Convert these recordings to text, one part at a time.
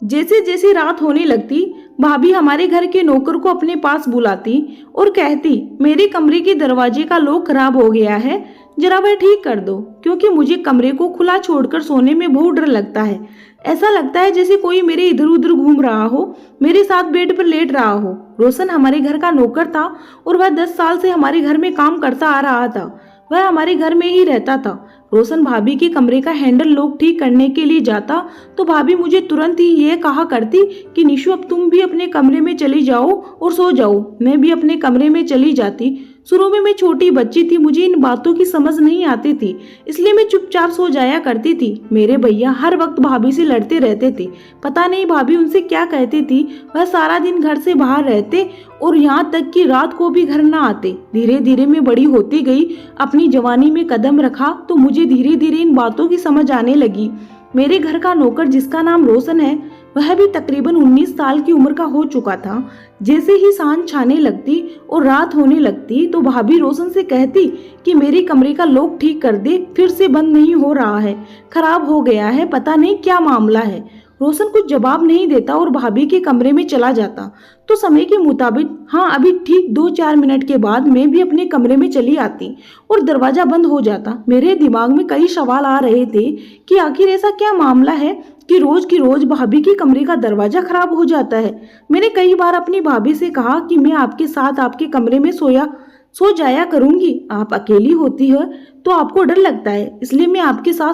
जैसे जैसे रात होने लगती, भाभी हमारे घर के नौकर को अपने पास बुलाती और कहती, मेरे कमरे के दरवाजे का लॉक खराब हो गया है, जरा वह ठीक कर दो, क्योंकि मुझे कमरे को खुला छोड़कर सोने में बहुत डर लगता है। ऐसा लगता है जैसे कोई मेरे इधर उधर घूम रहा हो, मेरे साथ बेड पर लेट रहा हो। रोशन हमारे घर का नौकर था और वह 10 साल से हमारे घर में काम करता आ रहा था। वह हमारे घर में ही रहता था। रोशन भाभी के कमरे का हैंडल लॉक ठीक करने के लिए जाता तो भाभी मुझे तुरंत ही ये कहा करती कि निशु, अब तुम भी अपने कमरे में चली जाओ और सो जाओ। मैं भी अपने कमरे में चली जाती। शुरू में मैं छोटी बच्ची थी, मुझे इन बातों की समझ नहीं आती थी, इसलिए मैं चुपचाप सो जाया करती थी। मेरे भैया हर वक्त भाभी से लड़ते रहते थे। पता नहीं भाभी उनसे क्या कहती थी। वह सारा दिन घर से बाहर रहते और यहाँ तक कि रात को भी घर न आते। धीरे धीरे मैं बड़ी होती गई, अपनी जवानी में कदम रखा तो मुझे धीरे धीरे इन बातों की समझ आने लगी। मेरे घर का नौकर, जिसका नाम रोशन है, वह भी तकरीबन 19 साल की उम्र का हो चुका था। जैसे ही सांझ छाने लगती और रात होने लगती तो भाभी रोशन से कहती कि मेरे कमरे का लॉक ठीक कर दे, फिर से बंद नहीं हो रहा है, खराब हो गया है, पता नहीं क्या मामला है। रोशन कुछ जवाब नहीं देता और भाभी के कमरे में चला जाता। तो समय के मुताबिक, हाँ, अभी ठीक 2-4 मिनट के बाद मैं भी अपने कमरे में चली आती और दरवाजा बंद हो जाता। मेरे दिमाग में कई सवाल आ रहे थे कि आखिर ऐसा क्या मामला है कि रोज की रोज भाभी के कमरे का दरवाजा खराब हो जाता है। मैंने कई बार अपनी भाभी से कहा कि मैं आपके साथ आपके कमरे में सो जाया करूंगी। आप अकेली होती है तो आपको डर लगता है, इसलिए मैं आपके साथ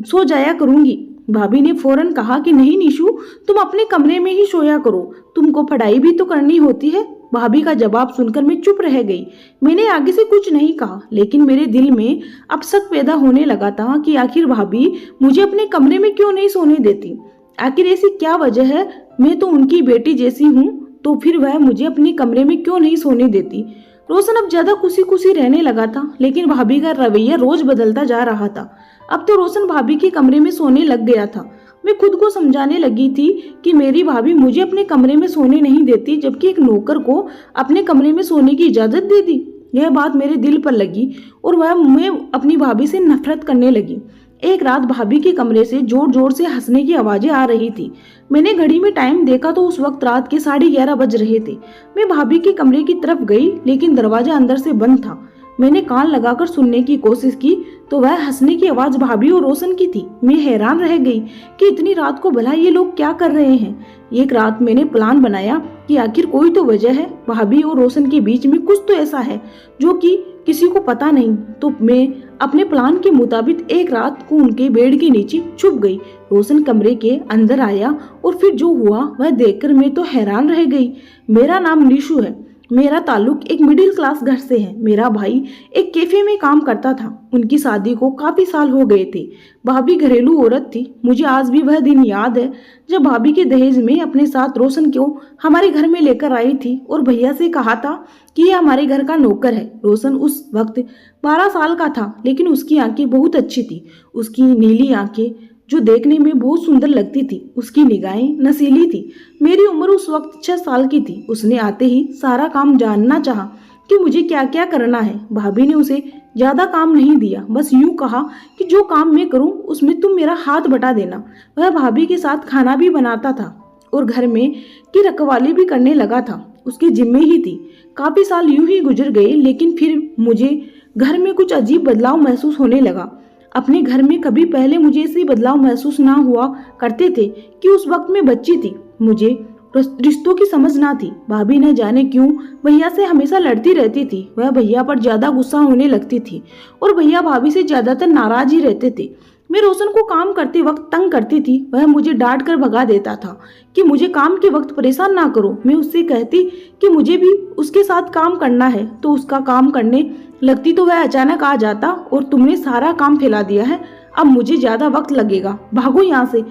सो जाया करूंगी। भाभी ने फौरन कहा कि नहीं निशु, तुम अपने कमरे में ही सोया करो, तुमको पढ़ाई भी तो करनी होती है। भाभी का जवाब सुनकर मैं चुप रह गई। मैंने आगे से कुछ नहीं कहा, लेकिन मेरे दिल में अब शक पैदा होने लगा था कि आखिर भाभी मुझे अपने कमरे में क्यों नहीं सोने देती। आखिर ऐसी क्या वजह है? मैं तो उनकी बेटी जैसी हूँ, तो फिर वह मुझे अपने कमरे में क्यों नहीं सोने देती। रोशन अब ज्यादा खुशी खुशी रहने लगा था, लेकिन भाभी का रवैया रोज बदलता जा रहा था। अब तो रोशन भाभी के कमरे में सोने लग गया था। मैं खुद को समझाने लगी थी कि मेरी भाभी मुझे अपने कमरे में सोने नहीं देती, जबकि एक नौकर को अपने कमरे में सोने की इजाजत दे दी। यह बात मेरे दिल पर लगी और मैं अपनी भाभी से नफरत करने लगी। एक रात भाभी के कमरे से जोर जोर से हंसने की आवाजें आ रही थी। मैंने घड़ी में टाइम देखा तो उस वक्त रात के 11:30 बज रहे थे। मैं भाभी के कमरे की तरफ गई, लेकिन दरवाजा अंदर से बंद था। मैंने कान लगाकर सुनने की कोशिश की तो वह हंसने की आवाज भाभी और रोशन की थी। मैं हैरान रह गई कि इतनी रात को भला ये लोग क्या कर रहे हैं। एक रात मैंने प्लान बनाया कि आखिर कोई तो वजह है, भाभी और रोशन के बीच में कुछ तो ऐसा है जो कि किसी को पता नहीं। तो मैं अपने प्लान के मुताबिक एक रात को उनके बेड के नीचे छुप गई। रोशन कमरे के अंदर आया और फिर जो हुआ वह देखकर मैं तो हैरान रह गई। मेरा नाम निशु है। मेरा ताल्लुक एक मिडिल क्लास घर से है। मेरा भाई एक कैफे में काम करता था। उनकी शादी को काफी साल हो गए थे। भाभी घरेलू औरत थी। मुझे आज भी वह दिन याद है जब भाभी के दहेज में अपने साथ रोशन को हमारे घर में लेकर आई थी और भैया से कहा था कि यह हमारे घर का नौकर है। रोशन उस वक्त 12 साल का था, लेकिन उसकी आंखें बहुत अच्छी थी। उसकी नीली आंखें जो देखने में बहुत सुंदर लगती थी, उसकी निगाहें नशीली थी। मेरी उम्र उस वक्त 6 साल की थी। उसने आते ही सारा काम जानना चाहा कि मुझे क्या क्या करना है। भाभी ने उसे ज्यादा काम नहीं दिया, बस यूं कहा कि जो काम मैं करूं उसमें तुम मेरा हाथ बटा देना। वह भाभी के साथ खाना भी बनाता था और घर में की रखवाली भी करने लगा था। उसके जिम्मे ही थी। काफी साल यूं ही गुजर गए, लेकिन फिर मुझे घर में कुछ अजीब बदलाव महसूस होने लगा। अपने घर में कभी पहले मुझे ऐसे बदलाव महसूस ना हुआ करते थे कि उस वक्त मैं बच्ची थी। मुझे रिश्तों की समझ ना थी। भाभी न जाने क्यों भैया से हमेशा लड़ती रहती थी। वह भैया पर ज्यादा गुस्सा होने लगती थी और भैया भाभी से ज्यादातर नाराज ही रहते थे। मैं रोशन को काम करते वक्त तंग करती थी। वह मुझे डांट कर भगा देता था कि मुझे काम के वक्त परेशान ना करो। मैं उससे कहती कि मुझे भी उसके साथ काम करना है, तो उसका काम करने लगती तो वह अचानक आ जाता और तुमने सारा काम फैला दिया है, अब मुझे ज्यादा वक्त लगेगा, भागो यहाँ से।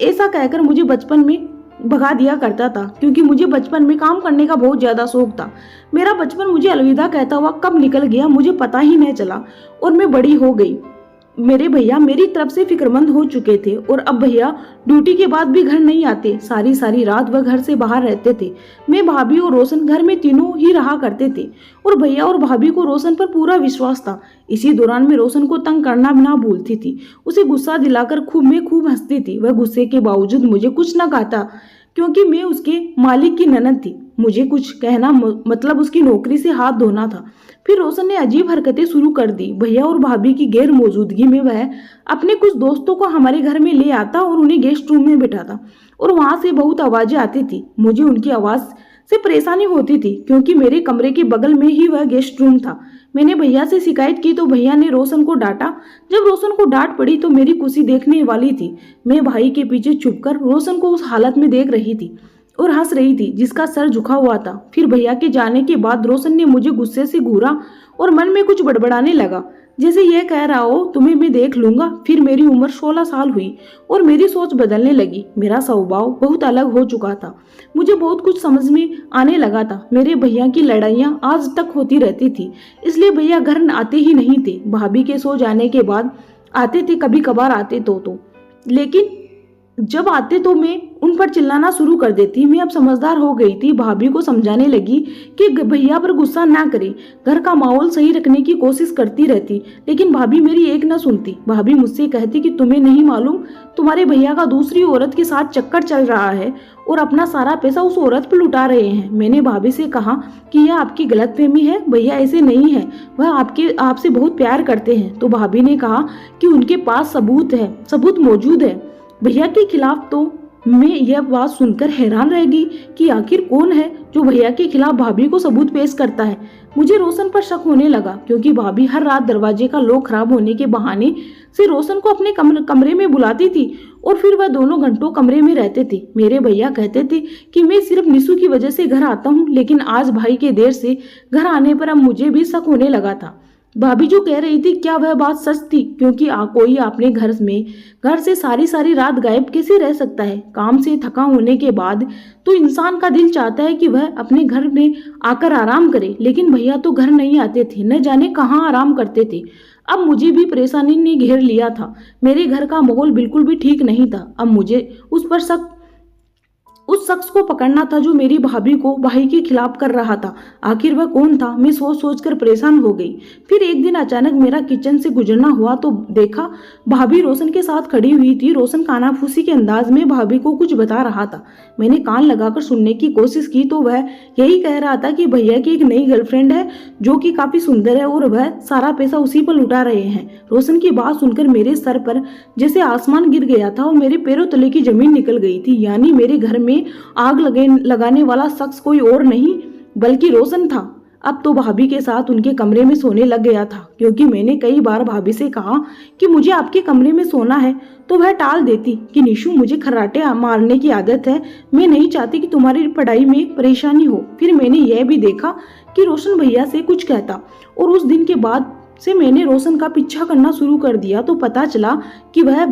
ऐसा कहकर मुझे बचपन में भगा दिया करता था, क्योंकि मुझे बचपन में काम करने का बहुत ज्यादा शौक था। मेरा बचपन मुझे अलविदा कहता हुआ कब निकल गया मुझे पता ही नहीं चला और मैं बड़ी हो गई। मेरे भैया मेरी तरफ से फिक्रमंद हो चुके थे और अब भैया ड्यूटी के बाद भी घर नहीं आते। सारी सारी रात वह घर से बाहर रहते थे। मैं, भाभी और रोशन घर में तीनों ही रहा करते थे और भैया और भाभी को रोशन पर पूरा विश्वास था। इसी दौरान मैं रोशन को तंग करना ना भूलती थी। उसे गुस्सा दिलाकर खूब हंसती थी। वह गुस्से के बावजूद मुझे कुछ न कहता क्योंकि मैं उसके मालिक की ननद थी। मुझे कुछ कहना मतलब उसकी नौकरी से हाथ धोना था। फिर रोशन ने अजीब हरकतें शुरू कर दी। भैया और भाभी की गैर मौजूदगी में वह अपने कुछ दोस्तों को हमारे घर में ले आता और उन्हें गेस्ट रूम में बिठाता और वहां से बहुत आवाजें आती थी। मुझे उनकी आवाज से परेशानी होती थी क्योंकि मेरे कमरे के बगल में ही वह गेस्ट रूम था। मैंने भैया से शिकायत की तो भैया ने रोशन को डांटा। जब रोशन को डांट पड़ी तो मेरी खुशी देखने वाली थी। मैं भाई के पीछे छुपकर रोशन को उस हालत में देख रही थी और हंस रही थी जिसका सर झुका हुआ था। फिर भैया के जाने के बाद रोशन ने मुझे गुस्से से घूरा और मन में कुछ बड़बड़ाने लगा, जैसे यह कह रहा हो तुम्हें मैं देख लूंगा। फिर मेरी उम्र 16 साल हुई और मेरी सोच बदलने लगी। मेरा स्वभाव बहुत अलग हो चुका था। मुझे बहुत कुछ समझ में आने लगा था। मेरे भैया की लड़ाइयाँ आज तक होती रहती थी, इसलिए भैया घर आते ही नहीं थे। भाभी के सो जाने के बाद आते थे, कभी कभार आते तो लेकिन जब आते तो मैं उन पर चिल्लाना शुरू कर देती। मैं अब समझदार हो गई थी। भाभी को समझाने लगी कि भैया पर गुस्सा ना करे, घर का माहौल सही रखने की कोशिश करती रहती, लेकिन भाभी मेरी एक न सुनती। भाभी मुझसे कहती कि तुम्हें नहीं मालूम तुम्हारे भैया का दूसरी औरत के साथ चक्कर चल रहा है और अपना सारा पैसा उस औरत पर लुटा रहे हैं। मैंने भाभी से कहा कि यह आपकी गलतफहमी है, भैया ऐसे नहीं है, वह आपसे बहुत प्यार करते हैं। तो भाभी ने कहा कि उनके पास सबूत मौजूद है भैया के खिलाफ। तो मैं यह बात सुनकर हैरान रह गई कि आखिर कौन है जो भैया के खिलाफ भाभी को सबूत पेश करता है। मुझे रोशन पर शक होने लगा क्योंकि भाभी हर रात दरवाजे का लॉक खराब होने के बहाने से रोशन को अपने कमरे में बुलाती थी और फिर वह दोनों घंटों कमरे में रहते थे। मेरे भैया कहते थे कि मैं सिर्फ निशु की वजह से घर आता हूँ, लेकिन आज भाई के देर से घर आने पर अब मुझे भी शक होने लगा था। भाभी जो कह रही थी क्या वह बात सच थी? क्योंकि कोई अपने घर से सारी रात गायब कैसे रह सकता है? काम से थका होने के बाद तो इंसान का दिल चाहता है कि वह अपने घर में आकर आराम करे, लेकिन भैया तो घर नहीं आते थे, न जाने कहाँ आराम करते थे। अब मुझे भी परेशानी ने घेर लिया था। मेरे घर का माहौल बिल्कुल भी ठीक नहीं था। अब मुझे उस शख्स को पकड़ना था जो मेरी भाभी को भाई के खिलाफ कर रहा था। आखिर वह कौन था? मैं सोच कर परेशान हो गई। फिर एक दिन अचानक मेरा किचन से गुजरना हुआ तो देखा भाभी रोशन के साथ खड़ी हुई थी। रोशन कानाफूसी के अंदाज में भाभी को कुछ बता रहा था। मैंने कान लगाकर सुनने की कोशिश की तो वह यही कह रहा था कि भैया की एक नई गर्लफ्रेंड है जो कि काफी सुंदर है और वह सारा पैसा उसी पर लुटा रहे हैं। रोशन की बात सुनकर मेरे सर पर जैसे आसमान गिर गया था और मेरे पैरों तले की जमीन निकल गई थी। यानी मेरे घर में आग लगाने वाला शख्स कोई और नहीं बल्कि रोशन था। अब तो भाभी के साथ उनके कमरे में सोने लग गया था। क्योंकि मैंने कई बार भाभी से कहा कि मुझे आपके कमरे में सोना है तो वह टाल देती कि निशु मुझे खर्राटे मारने की आदत है, मैं नहीं चाहती कि तुम्हारी पढ़ाई में परेशानी हो। फिर मैंने यह भी देखा कि रोशन भैया से कुछ कहता और उस दिन के बाद से मैंने रोशन का पीछा करना शुरू कर दिया तो पता चला कि वह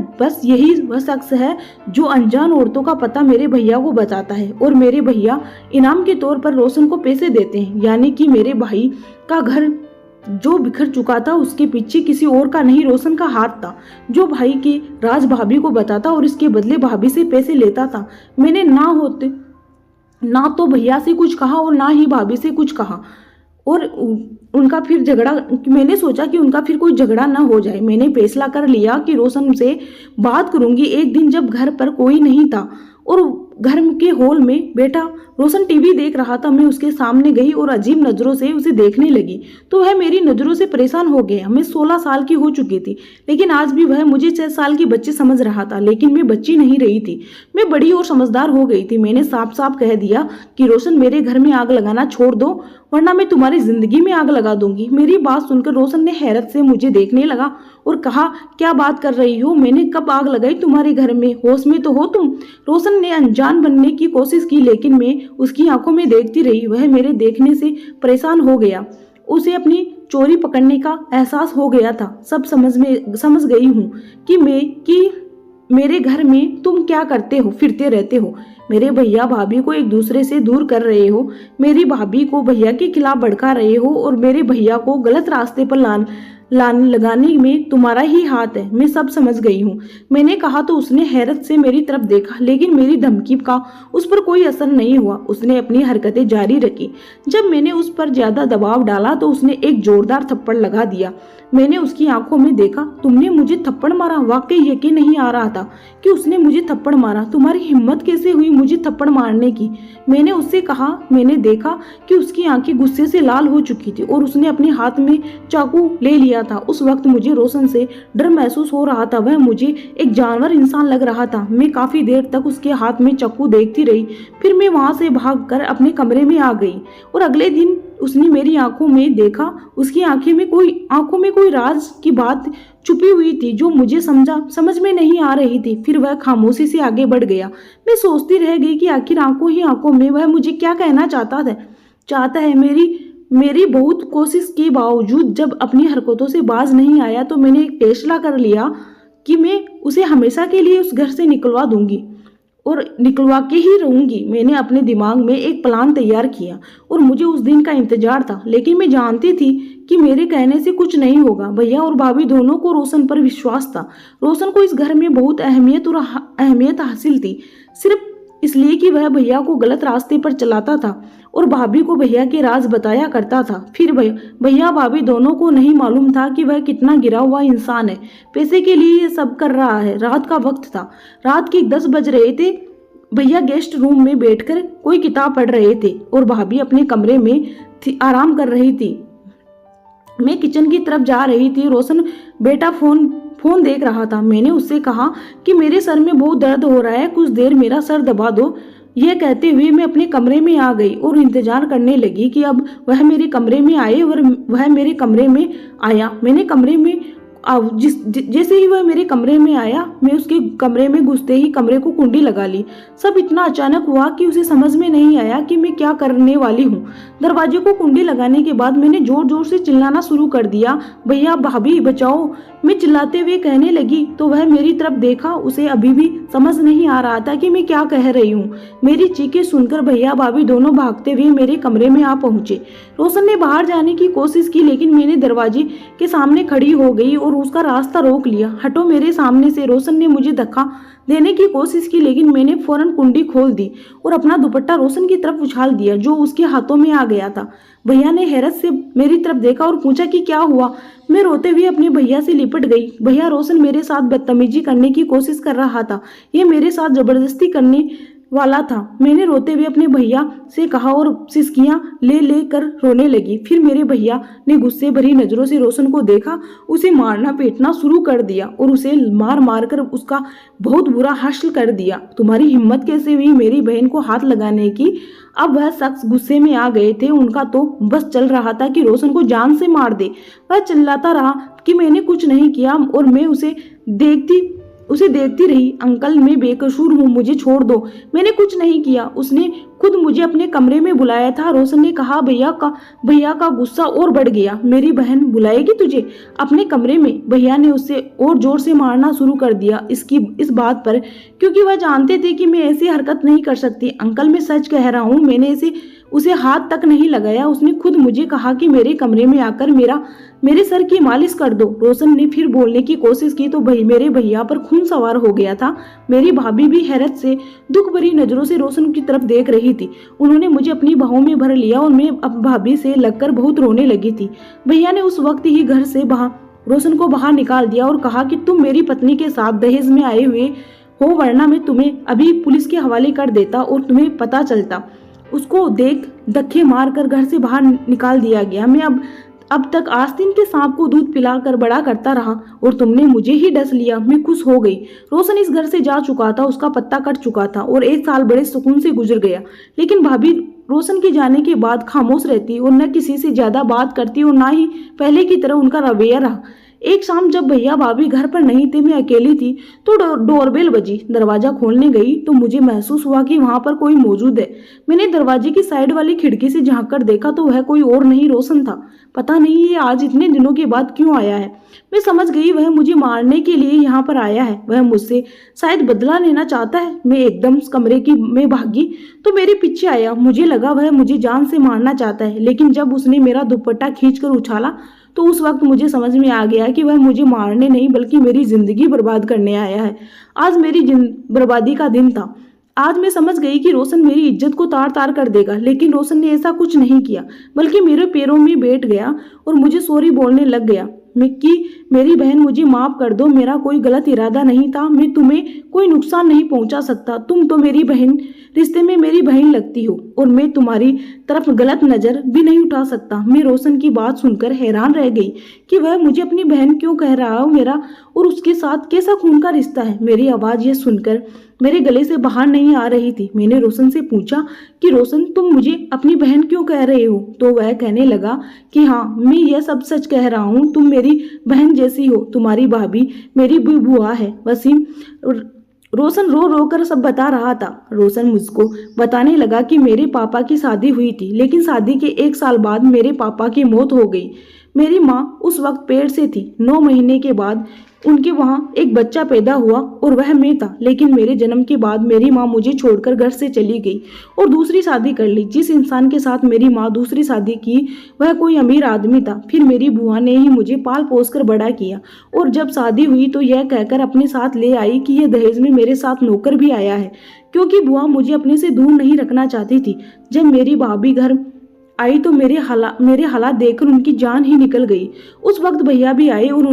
शख्स है जो अनजान औरतों का पता मेरे भैया को बताता है और मेरे भैया इनाम के तौर पर रोशन को पैसे देते हैं। यानी कि मेरे भाई का घर जो बिखर चुका था उसके पीछे किसी और का नहीं रोशन का हाथ था, जो भाई के राज भाभी को बताता और इसके बदले भाभी से पैसे लेता था। मैंने ना तो भैया से कुछ कहा और ना ही भाभी से कुछ कहा और उनका फिर झगड़ा, मैंने सोचा कि उनका फिर कोई झगड़ा ना हो जाए। मैंने फैसला कर लिया कि रोशन से बात करूंगी। एक दिन जब घर पर कोई नहीं था और घर के हॉल में बैठा रोशन टीवी देख रहा था, मैं उसके सामने गई और अजीब नजरों से उसे देखने लगी तो वह मेरी नजरों से परेशान हो गया। मैं 16 साल की हो चुकी थी लेकिन आज भी वह मुझे 6 साल की बच्ची समझ रहा था, लेकिन मैं बच्ची नहीं रही थी, मैं बड़ी और समझदार हो गई थी। मैंने साफ साफ कह दिया कि रोशन मेरे घर में आग लगाना छोड़ दो वरना मैं तुम्हारी जिंदगी में आग लगा दूंगी। मेरी बात सुनकर रोशन ने हैरत से मुझे देखने लगा और कहा क्या बात कर रही हो? मैंने कब आग लगाई तुम्हारे घर में? होश में तो हो तुम? रोशन ने अनजान बनने की कोशिश की लेकिन मैं उसकी आंखों में देखती रही। वह मेरे देखने से परेशान हो गया। उसे अपनी चोरी पकड़ने का एहसास हो गया था। सब समझ गई हूँ कि मेरे घर में तुम क्या करते हो, फिरते रहते हो, मेरे भैया भाभी को एक दूसरे से दूर कर रहे हो, मेरी भाभी को भैया के खिलाफ भड़का रहे हो और मेरे भैया को गलत रास्ते पर लाने लगाने में तुम्हारा ही हाथ है, मैं सब समझ गई हूँ। मैंने कहा तो उसने हैरत से मेरी तरफ देखा, लेकिन मेरी धमकी का उस पर कोई असर नहीं हुआ। उसने अपनी हरकतें जारी रखी। जब मैंने उस पर ज्यादा दबाव डाला तो उसने एक जोरदार थप्पड़ लगा दिया। मैंने उसकी आंखों में देखा, तुमने मुझे थप्पड़ मारा? वाकई यकीन नहीं आ रहा था कि उसने मुझे थप्पड़ मारा। तुम्हारी हिम्मत कैसे हुई मुझे थप्पड़ मारने की? मैंने उससे कहा। मैंने देखा कि उसकी आंखें गुस्से से लाल हो चुकी थी और उसने अपने हाथ में चाकू ले लिया था। उस वक्त मुझे रोशन से डर महसूस हो रहा था। वह मुझे एक जानवर इंसान लग रहा था। मैं काफी देर तक उसके हाथ में चाकू देखती रही। फिर मैं वहां से भागकर अपने कमरे में आ गई और अगले दिन उसने मेरी आंखों में देखा। उसकी आंखों में कोई राज की बात छुपी हुई थी जो मुझे समझ में नहीं आ रही थी। फिर वह खामोशी से आगे बढ़ गया। मैं सोचती रह गई कि आखिर आंखों ही आंखों में वह मुझे क्या कहना चाहता है। मेरी बहुत कोशिश के बावजूद जब अपनी हरकतों से बाज नहीं आया तो मैंने एक फैसला कर लिया कि मैं उसे हमेशा के लिए उस घर से निकलवा दूंगी और निकलवा के ही रहूंगी। मैंने अपने दिमाग में एक प्लान तैयार किया और मुझे उस दिन का इंतजार था, लेकिन मैं जानती थी कि मेरे कहने से कुछ नहीं होगा। भैया और भाभी दोनों को रोशन पर विश्वास था। रोशन को इस घर में बहुत अहमियत हासिल थी, सिर्फ इसलिए कि वह भैया को गलत रास्ते पर चलाता था और भाभी को भैया के राज बताया करता था। फिर भैया भाभी दोनों को नहीं मालूम था कि वह कितना गिरा हुआ इंसान है। पैसे के लिए ये सब कर रहा है। रात का वक्त था, रात के 10 बज रहे थे। भैया गेस्ट रूम में बैठकर कोई किताब पढ़ रहे थे और भाभी अपने कमरे में आराम कर रही थी। मैं किचन की तरफ जा रही थी। रोशन बेटा फोन देख रहा था। मैंने उससे कहा कि मेरे सर में बहुत दर्द हो रहा है, कुछ देर मेरा सर दबा दो। यह कहते हुए मैं अपने कमरे में आ गई और इंतजार करने लगी कि अब वह मेरे कमरे में आए और वह मेरे कमरे में आया। मैंने कमरे में जैसे ही वह मेरे कमरे में आया, मैं उसके कमरे में घुसते ही कमरे को कुंडी लगा ली। सब इतना अचानक हुआ कि उसे समझ में नहीं आया कि मैं क्या करने वाली हूँ। दरवाजे को कुंडी लगाने के बाद मैंने जोर जोर से चिल्लाना शुरू कर दिया, भैया भाभी बचाओ। मैं चिल्लाते हुए कहने लगी तो वह मेरी तरफ देखा। उसे अभी भी समझ नहीं आ रहा था कि मैं क्या कह रही हूँ। मेरी चीखें सुनकर भैया भाभी दोनों भागते हुए मेरे कमरे में आ पहुंचे। रोशन ने बाहर जाने की कोशिश की, लेकिन मैंने दरवाजे के सामने खड़ी हो गई और उसका रास्ता रोक लिया। हटो मेरे सामने से। रोशन ने मुझे धक्का देने की कोशिश की, लेकिन मैंने फौरन कुंडी खोल दी और अपना दुपट्टा रोशन की तरफ उछाल दिया जो उसके हाथों में आ गया था। भैया ने हैरत से मेरी तरफ देखा और पूछा कि क्या हुआ। मैं रोते हुए अपने भैया से लिपट गई। भैया, रोशन मेरे साथ बदतमीजी करने की कोशिश कर रहा था। यह मेरे साथ जबरदस्ती करने वाला था। मैंने रोते हुए अपने भैया से कहा और सिसकियां ले कर रोने लगी। फिर मेरे भैया ने गुस्से भरी नजरों से रोशन को देखा, उसे मारना पीटना शुरू कर दिया और उसे मार मार कर उसका बहुत बुरा हासिल कर दिया। तुम्हारी हिम्मत कैसे हुई मेरी बहन को हाथ लगाने की? अब वह शख्स गुस्से में आ गए थे। उनका तो बस चल रहा था कि रोशन को जान से मार दे। वह चिल्लाता रहा कि मैंने कुछ नहीं किया और मैं उसे देखती रही। अंकल, मैं बेकसूर हूँ, मुझे छोड़ दो, मैंने कुछ नहीं किया। उसने खुद मुझे अपने कमरे में बुलाया था। रोशन ने कहा। भैया का गुस्सा और बढ़ गया। मेरी बहन बुलाएगी तुझे अपने कमरे में? भैया ने उससे और जोर से मारना शुरू कर दिया इस बात पर, क्योंकि वह जानते थे कि मैं ऐसी हरकत नहीं कर सकती। अंकल, मैं सच कह रहा हूँ, मैंने उसे हाथ तक नहीं लगाया। उसने खुद मुझे कहा कि मेरे कमरे में आकर मेरे सर की मालिश कर दो। रोशन ने फिर बोलने की कोशिश की तो मेरे भैया पर खून सवार हो गया था। मेरी भाभी भी हैरत से दुख भरी नजरों से रोशन की तरफ देख रही थी। उन्होंने मुझे अपनी बाहों में भर लिया और मैं अब भाभी से लगकर बहुत रोने लगी थी। भैया ने उस वक्त ही घर से रोशन को बाहर निकाल दिया और कहा कि तुम मेरी पत्नी के साथ दहेज में आए हुए हो, वरना मैं तुम्हें अभी पुलिस के हवाले कर देता और तुम्हें पता चलता। उसको देख धक्के मारकर घर से बाहर निकाल दिया गया। मैं अब तक आस्तीन के सांप को दूध पिलाकर बड़ा करता रहा और तुमने मुझे ही डस लिया। मैं खुश हो गई। रोशन इस घर से जा चुका था, उसका पत्ता कट चुका था और 1 साल बड़े सुकून से गुजर गया। लेकिन भाभी रोशन के जाने के बाद खामोश रहती और न किसी से ज्यादा बात करती और ना ही पहले की तरह उनका रवैया रहा। एक शाम जब भैया भाभी घर पर नहीं थे, मैं अकेली थी, तो डोरबेल बजी। दरवाजा खोलने गई तो मुझे महसूस हुआ कि वहां पर कोई मौजूद है। मैंने दरवाजे की साइड वाली खिड़की से झांक कर देखा तो वह कोई और नहीं, रोशन था। पता नहीं ये आज इतने दिनों के बाद क्यों आया है। मैं समझ गई वह मुझे मारने के लिए यहाँ पर आया है। वह मुझसे शायद बदला लेना चाहता है। मैं एकदम कमरे में भागी तो मेरे पीछे आया। मुझे लगा वह मुझे जान से मारना चाहता है, लेकिन जब उसने मेरा दुपट्टा खींचकर उछाला तो उस वक्त मुझे समझ में आ गया कि वह मुझे मारने नहीं बल्कि मेरी जिंदगी बर्बाद करने आया है। आज मेरी बर्बादी का दिन था। आज मैं समझ गई कि रोशन मेरी इज्जत को तार तार कर देगा, लेकिन रोशन ने ऐसा कुछ नहीं किया, बल्कि मेरे पैरों में बैठ गया और मुझे सॉरी बोलने लग गया। मेरी बहन मुझे माफ कर दो, मेरा कोई गलत इरादा नहीं था, मैं तुम्हें कोई नुकसान नहीं पहुंचा सकता। तुम तो मेरी बहन, रिश्ते में मेरी बहन लगती हो और मैं तुम्हारी तरफ गलत नजर भी नहीं उठा सकता। मैं रोशन की बात सुनकर हैरान रह गई कि वह मुझे अपनी बहन क्यों कह रहा है, मेरा और उसके साथ कैसा खून का रिश्ता है। मेरी आवाज ये सुनकर मेरे गले से बाहर नहीं आ रही थी। मैंने रोशन से पूछा कि रोशन, तुम मुझे अपनी बहन क्यों कह रहे हो? तो वह कहने लगा कि हाँ, मैं यह सब सच कह रहा हूँ, तुम मेरी बहन जैसी हो, तुम्हारी भाभी मेरी बुआ है। वसीम रोशन रो रो कर सब बता रहा था। रोशन मुझको बताने लगा कि मेरे पापा की शादी हुई थी, लेकिन शादी के 1 साल बाद मेरे पापा की मौत हो गई। मेरी माँ उस वक्त पेट से थी। 9 महीने के बाद उनके वहाँ एक बच्चा पैदा हुआ और वह मैं था। लेकिन मेरे जन्म के बाद मेरी माँ मुझे छोड़कर घर से चली गई और दूसरी शादी कर ली। जिस इंसान के साथ मेरी माँ दूसरी शादी की वह कोई अमीर आदमी था। फिर मेरी बुआ ने ही मुझे पाल पोस कर बड़ा किया और जब शादी हुई तो यह कहकर अपने साथ ले आई कि यह दहेज में मेरे साथ नौकर भी आया है, क्योंकि बुआ मुझे अपने से दूर नहीं रखना चाहती थी। जब मेरी भाभी घर आई तो मेरे हालात देखकर उनकी जान ही निकल गई। उस वक्त भैया भी आए और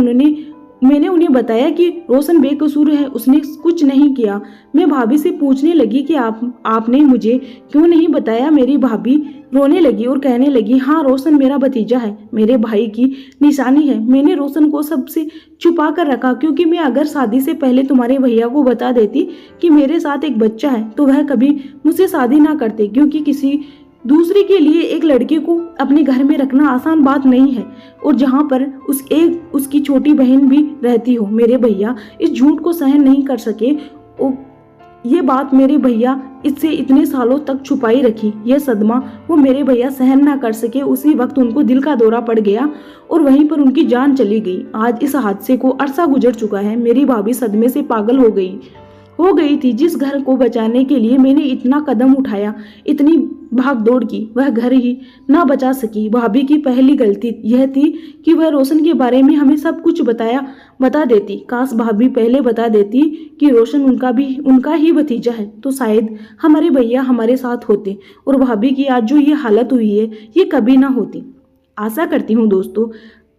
मैंने उन्हें बताया कि रोशन बेकसूर है, उसने कुछ नहीं किया। मैं भाभी से पूछने लगी कि आपने मुझे क्यों नहीं बताया। मेरी भाभी रोने लगी और कहने लगी, हाँ, रोशन मेरा भतीजा है, मेरे भाई की निशानी है। मैंने रोशन को सबसे छुपा कर रखा, क्योंकि मैं अगर शादी से पहले तुम्हारे भैया को बता देती कि मेरे साथ एक बच्चा है तो वह कभी मुझसे शादी ना करते, क्योंकि किसी दूसरे के लिए एक लड़के को अपने घर में रखना आसान बात नहीं है, और जहाँ पर उसकी छोटी बहन भी रहती हो। मेरे भैया इस झूठ को सहन नहीं कर सके। ये बात मेरे भैया इससे इतने सालों तक छुपाई रखी। यह सदमा वो मेरे भैया सहन ना कर सके। उसी वक्त उनको दिल का दौरा पड़ गया और वहीं पर उनकी जान चली गई। आज इस हादसे को अरसा गुजर चुका है। मेरी भाभी सदमे से पागल हो गई थी। जिस घर को बचाने के लिए मैंने इतना कदम उठाया, इतनी भाग दौड़ की, वह घर ही ना बचा सकी। भाभी की पहली गलती यह थी कि वह रोशन के बारे में हमें सब कुछ बता देती। काश भाभी पहले बता देती कि रोशन उनका ही भतीजा है, तो शायद हमारे भैया हमारे साथ होते और भाभी की आज जो ये हालत हुई है ये कभी ना होती। आशा करती हूँ दोस्तों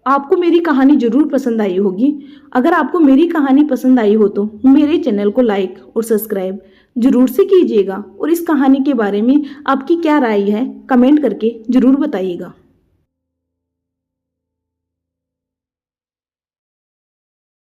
आपको मेरी कहानी जरूर पसंद आई होगी। अगर आपको मेरी कहानी पसंद आई हो तो मेरे चैनल को लाइक और सब्सक्राइब जरूर से कीजिएगा, और इस कहानी के बारे में आपकी क्या राय है कमेंट करके जरूर बताइएगा।